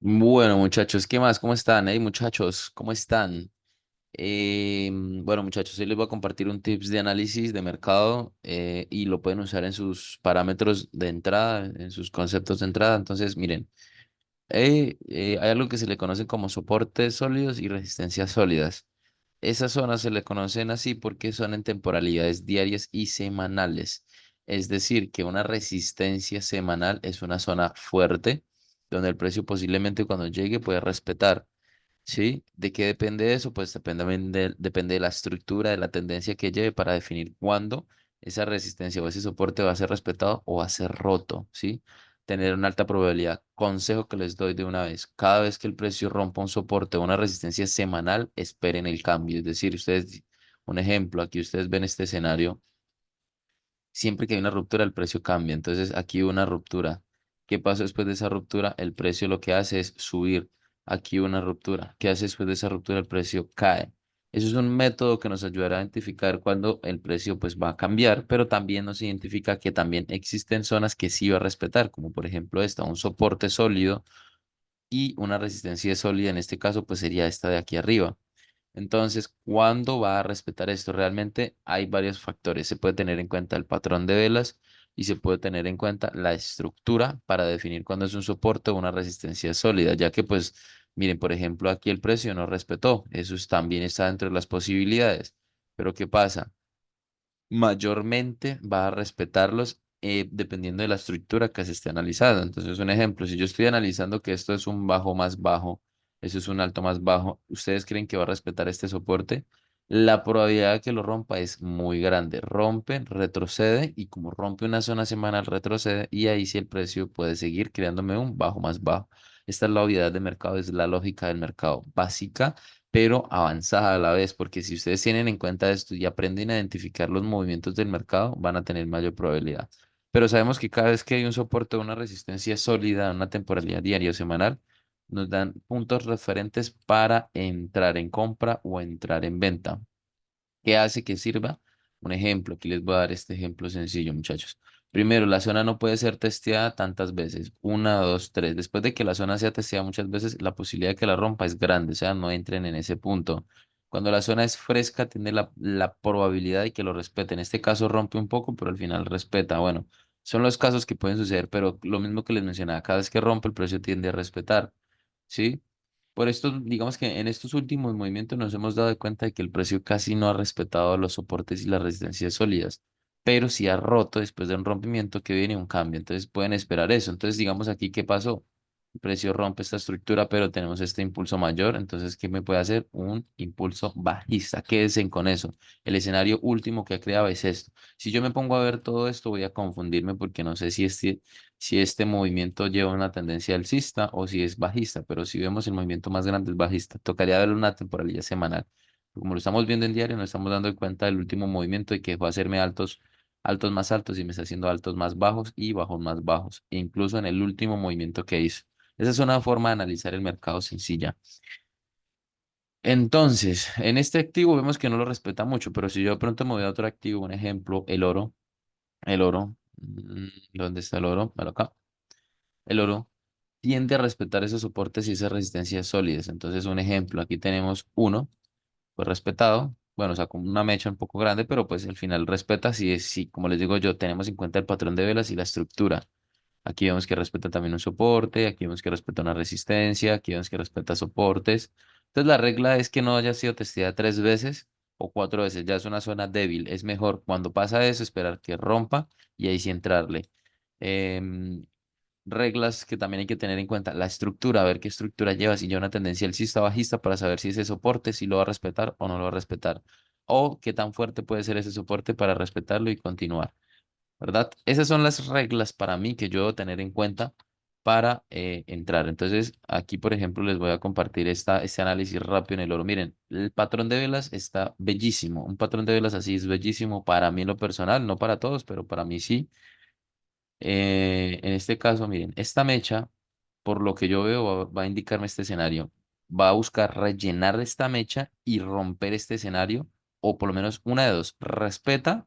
Bueno, muchachos, ¿qué más? ¿Cómo están? Hey, muchachos, ¿cómo están? Bueno, muchachos, hoy les voy a compartir un tips de análisis de mercado y lo pueden usar en sus parámetros de entrada, en sus conceptos de entrada. Entonces, miren, hay algo que se le conoce como soportes sólidos y resistencias sólidas. Esas zonas se le conocen así porque son en temporalidades diarias y semanales. Es decir, que una resistencia semanal es una zona fuerte donde el precio posiblemente cuando llegue puede respetar. ¿Sí? ¿De qué depende eso? Pues depende de la estructura, de la tendencia que lleve para definir cuándo esa resistencia o ese soporte va a ser respetado o va a ser roto, ¿sí? Tener una alta probabilidad. Consejo que les doy de una vez. Cada vez que el precio rompa un soporte o una resistencia semanal, esperen el cambio. Es decir, ustedes, un ejemplo, aquí ustedes ven este escenario. Siempre que hay una ruptura, el precio cambia. Entonces, aquí hubo una ruptura. ¿Qué pasó después de esa ruptura? El precio lo que hace es subir. Aquí hubo una ruptura. ¿Qué hace después de esa ruptura? El precio cae. Eso es un método que nos ayudará a identificar cuándo el precio pues va a cambiar, pero también nos identifica que también existen zonas que sí va a respetar, como por ejemplo esta, un soporte sólido y una resistencia sólida. En este caso, pues sería esta de aquí arriba. Entonces, ¿cuándo va a respetar esto? Realmente hay varios factores. Se puede tener en cuenta el patrón de velas y se puede tener en cuenta la estructura para definir cuándo es un soporte o una resistencia sólida, ya que pues, miren, por ejemplo, aquí el precio no respetó. También está dentro de las posibilidades. Pero ¿qué pasa? Mayormente va a respetarlos dependiendo de la estructura que se esté analizando. Entonces, un ejemplo, si yo estoy analizando que esto es un bajo más bajo, eso es un alto más bajo, ¿ustedes creen que va a respetar este soporte? La probabilidad de que lo rompa es muy grande. Rompe, retrocede y como rompe una zona semanal, retrocede y ahí sí el precio puede seguir creándome un bajo más bajo. Esta es la obviedad de mercado, es la lógica del mercado básica pero avanzada a la vez, porque si ustedes tienen en cuenta esto y aprenden a identificar los movimientos del mercado, van a tener mayor probabilidad. Pero sabemos que cada vez que hay un soporte o una resistencia sólida, una temporalidad diaria o semanal, nos dan puntos referentes para entrar en compra o entrar en venta. ¿Qué hace que sirva? Un ejemplo, aquí les voy a dar este ejemplo sencillo, muchachos. Primero, la zona no puede ser testeada tantas veces. Una, dos, tres. Después de que la zona sea testeada muchas veces, la posibilidad de que la rompa es grande, o sea, no entren en ese punto. Cuando la zona es fresca, tiene la probabilidad de que lo respete. En este caso rompe un poco, pero al final respeta. Bueno, son los casos que pueden suceder, pero lo mismo que les mencionaba, cada vez que rompe, el precio tiende a respetar. ¿Sí? Por esto, digamos que en estos últimos movimientos nos hemos dado cuenta de que el precio casi no ha respetado los soportes y las resistencias sólidas, pero sí ha roto después de un rompimiento que viene un cambio. Entonces pueden esperar eso. Entonces, digamos aquí, ¿qué pasó? El precio rompe esta estructura, pero tenemos este impulso mayor. Entonces, ¿qué me puede hacer? Un impulso bajista. Quédense con eso. El escenario último que ha creado es esto. Si yo me pongo a ver todo esto, voy a confundirme porque no sé si este movimiento lleva una tendencia alcista o si es bajista, pero si vemos el movimiento más grande es bajista. Tocaría verlo una temporalidad semanal. Como lo estamos viendo en diario, nos estamos dando cuenta del último movimiento y que va a hacerme altos, altos más altos y me está haciendo altos más bajos y bajos más bajos, e incluso en el último movimiento que hizo. Esa es una forma de analizar el mercado sencilla. Entonces, en este activo vemos que no lo respeta mucho, pero si yo de pronto me voy a otro activo, un ejemplo, ¿dónde está el oro? Bueno, acá. El oro tiende a respetar esos soportes y esas resistencias sólidas. Entonces, un ejemplo, aquí tenemos uno, pues respetado. Bueno, o sea, con una mecha un poco grande, pero pues al final respeta si, como les digo yo, tenemos en cuenta el patrón de velas y la estructura. Aquí vemos que respeta también un soporte, aquí vemos que respeta una resistencia, aquí vemos que respeta soportes. Entonces, la regla es que no haya sido testeada 3 veces o 4 veces, ya es una zona débil. Es mejor cuando pasa eso esperar que rompa y ahí sí entrarle. Em, Reglas que también hay que tener en cuenta. La estructura, a ver qué estructura lleva, si lleva una tendencia alcista o bajista para saber si ese soporte, si lo va a respetar o no lo va a respetar. O qué tan fuerte puede ser ese soporte para respetarlo y continuar, ¿verdad? Esas son las reglas para mí que yo debo tener en cuenta para entrar. Entonces, aquí, por ejemplo, les voy a compartir este análisis rápido en el oro. Miren, el patrón de velas está bellísimo. Un patrón de velas así es bellísimo para mí en lo personal, no para todos, pero para mí sí. En este caso, miren, esta mecha, por lo que yo veo, va a indicarme este escenario. Va a buscar rellenar esta mecha y romper este escenario, o por lo menos una de dos, respeta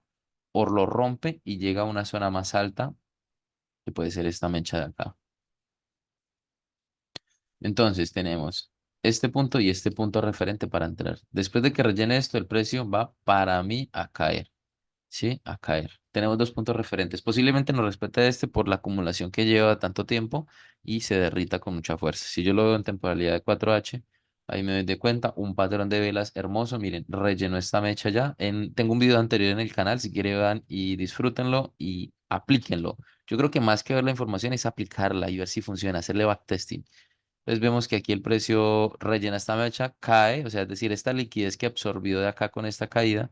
o lo rompe y llega a una zona más alta, que puede ser esta mecha de acá. Entonces tenemos este punto y este punto referente para entrar. Después de que rellene esto, el precio va para mí a caer. ¿Sí? A caer. Tenemos dos puntos referentes. Posiblemente nos respete este por la acumulación que lleva tanto tiempo y se derrita con mucha fuerza. Si yo lo veo en temporalidad de 4H, ahí me doy de cuenta, un patrón de velas hermoso. Miren, rellenó esta mecha ya. Tengo un video anterior en el canal, si quieren vean y disfrútenlo y aplíquenlo. Yo creo que más que ver la información es aplicarla y ver si funciona, hacerle backtesting. Entonces vemos que aquí el precio rellena esta mecha, cae, o sea, es decir, esta liquidez que absorbió de acá con esta caída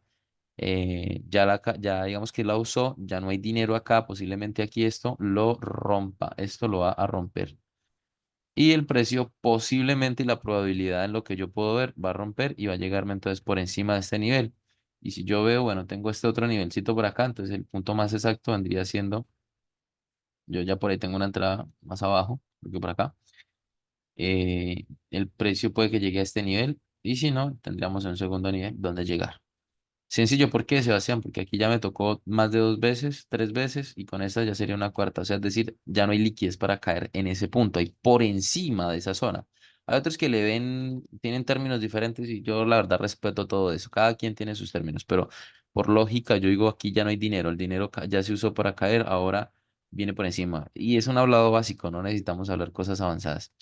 ya digamos que la usó, ya no hay dinero acá, posiblemente aquí esto lo rompa, esto lo va a romper. Y el precio posiblemente y la probabilidad en lo que yo puedo ver va a romper y va a llegarme entonces por encima de este nivel. Y si yo veo, bueno, tengo este otro nivelcito por acá, entonces el punto más exacto vendría siendo, yo ya por ahí tengo una entrada más abajo, porque por acá, el precio puede que llegue a este nivel y si no, tendríamos un segundo nivel donde llegar. Sencillo, ¿por qué, Sebastián? Porque aquí ya me tocó más de dos veces, tres veces, y con esta ya sería una cuarta. O sea, es decir, ya no hay liquidez para caer en ese punto, hay por encima de esa zona. Hay otros que le ven, tienen términos diferentes y yo la verdad respeto todo eso. Cada quien tiene sus términos, pero por lógica yo digo aquí ya no hay dinero. El dinero ya se usó para caer, ahora viene por encima. Y es un hablado básico, no necesitamos hablar cosas avanzadas.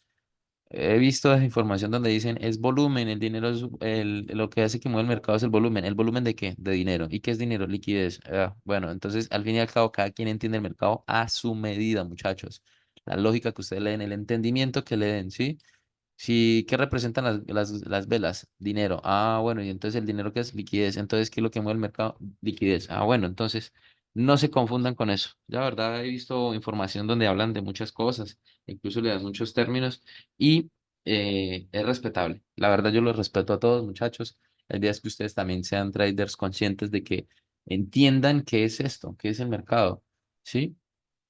He visto esa información donde dicen es volumen, el dinero es lo que hace que mueve el mercado es el volumen. ¿El volumen de qué? De dinero. ¿Y qué es dinero? Liquidez. Bueno, entonces al fin y al cabo cada quien entiende el mercado a su medida, muchachos. La lógica que ustedes le den, el entendimiento que le den, ¿sí? Sí, ¿qué representan las velas? Dinero. Ah, bueno, y entonces el dinero que es liquidez. Entonces, ¿qué es lo que mueve el mercado? Liquidez. Ah, bueno, entonces no se confundan con eso. Ya, verdad, he visto información donde hablan de muchas cosas, incluso le dan muchos términos y es respetable. La verdad, yo los respeto a todos, muchachos. La idea es que ustedes también sean traders conscientes de que entiendan qué es esto, qué es el mercado. ¿Sí?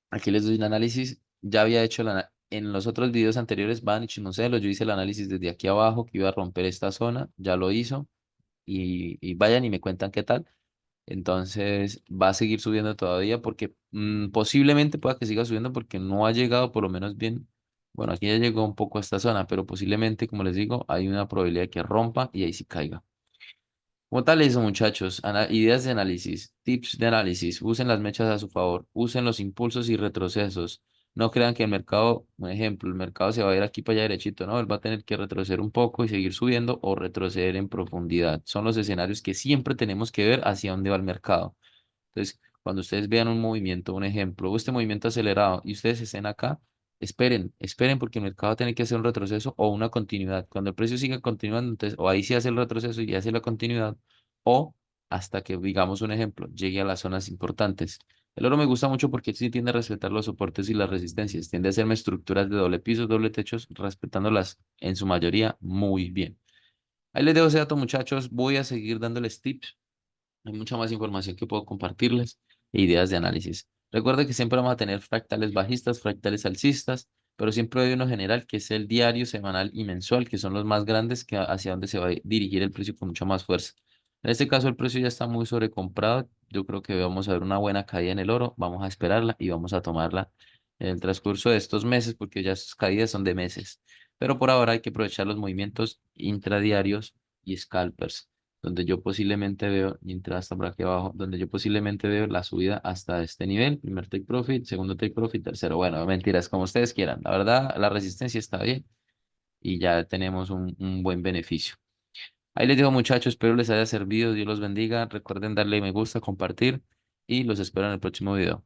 Aquí les doy un análisis. Ya había hecho en los otros videos anteriores, van y chismoselo. Yo hice el análisis desde aquí abajo que iba a romper esta zona. Ya lo hizo. Y vayan y me cuentan qué tal. Entonces va a seguir subiendo todavía porque posiblemente pueda que siga subiendo porque no ha llegado por lo menos bien. Bueno, aquí ya llegó un poco a esta zona, pero posiblemente, como les digo, hay una probabilidad de que rompa y ahí sí caiga. Como tal eso, muchachos, ideas de análisis, tips de análisis, usen las mechas a su favor, usen los impulsos y retrocesos. No crean que el mercado, un ejemplo, el mercado se va a ir aquí para allá derechito, ¿no? Él va a tener que retroceder un poco y seguir subiendo o retroceder en profundidad. Son los escenarios que siempre tenemos que ver hacia dónde va el mercado. Entonces, cuando ustedes vean un movimiento, un ejemplo, o este movimiento acelerado y ustedes estén acá, esperen porque el mercado tiene que hacer un retroceso o una continuidad. Cuando el precio siga continuando, entonces, o ahí sí hace el retroceso y hace la continuidad, o hasta que, digamos un ejemplo, llegue a las zonas importantes. El oro me gusta mucho porque sí tiende a respetar los soportes y las resistencias, tiende a hacerme estructuras de doble piso, doble techos, respetándolas en su mayoría muy bien. Ahí les dejo ese dato, muchachos. Voy a seguir dándoles tips, hay mucha más información que puedo compartirles e ideas de análisis. Recuerda que siempre vamos a tener fractales bajistas, fractales alcistas, pero siempre hay uno general que es el diario, semanal y mensual, que son los más grandes que hacia donde se va a dirigir el precio con mucha más fuerza. En este caso el precio ya está muy sobrecomprado. Yo creo que vamos a ver una buena caída en el oro. Vamos a esperarla y vamos a tomarla en el transcurso de estos meses, porque ya estas caídas son de meses. Pero por ahora hay que aprovechar los movimientos intradiarios y scalpers donde yo posiblemente veo, mientras hasta por aquí abajo, donde yo posiblemente veo la subida hasta este nivel, primer take profit, segundo take profit, tercero, bueno, mentiras, como ustedes quieran. La verdad, la resistencia está bien y ya tenemos un buen beneficio. Ahí les dejo muchachos, espero les haya servido, Dios los bendiga, recuerden darle me gusta, compartir y los espero en el próximo video.